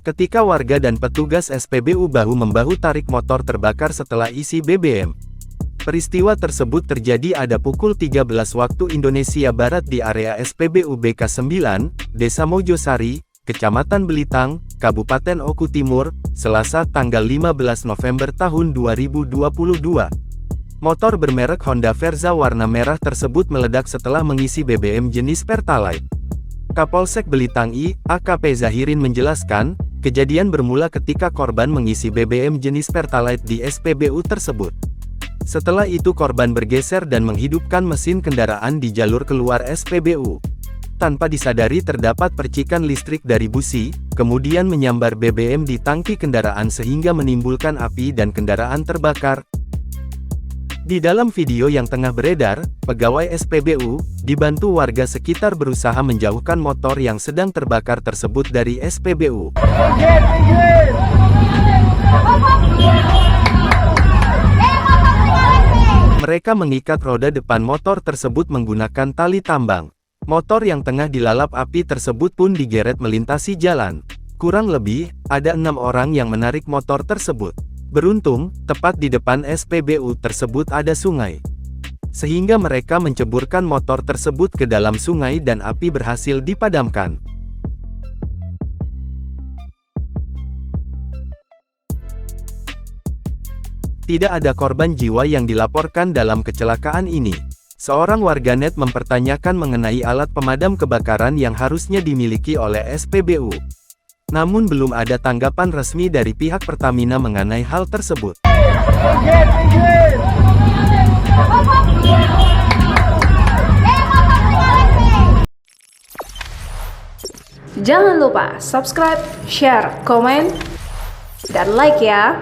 ketika warga dan petugas SPBU bahu-membahu tarik motor terbakar setelah isi BBM. Peristiwa tersebut terjadi ada pukul 13 waktu Indonesia Barat di area SPBU BK 9, Desa Mojosari, Kecamatan Belitang, Kabupaten Oku Timur, Selasa tanggal 15 November tahun 2022. Motor bermerek Honda Verza warna merah tersebut meledak setelah mengisi BBM jenis Pertalite. Kapolsek Belitang I, AKP Zahirin menjelaskan, kejadian bermula ketika korban mengisi BBM jenis Pertalite di SPBU tersebut. Setelah itu korban bergeser dan menghidupkan mesin kendaraan di jalur keluar SPBU. Tanpa disadari terdapat percikan listrik dari busi, kemudian menyambar BBM di tangki kendaraan sehingga menimbulkan api dan kendaraan terbakar. Di dalam video yang tengah beredar, pegawai SPBU, dibantu warga sekitar berusaha menjauhkan motor yang sedang terbakar tersebut dari SPBU. Mereka mengikat roda depan motor tersebut menggunakan tali tambang. Motor yang tengah dilalap api tersebut pun digeret melintasi jalan. Kurang lebih, ada 6 orang yang menarik motor tersebut. Beruntung, tepat di depan SPBU tersebut ada sungai. Sehingga mereka menceburkan motor tersebut ke dalam sungai dan api berhasil dipadamkan. Tidak ada korban jiwa yang dilaporkan dalam kecelakaan ini. Seorang warganet mempertanyakan mengenai alat pemadam kebakaran yang harusnya dimiliki oleh SPBU. Namun belum ada tanggapan resmi dari pihak Pertamina mengenai hal tersebut. Jangan lupa subscribe, share, komen, dan like ya!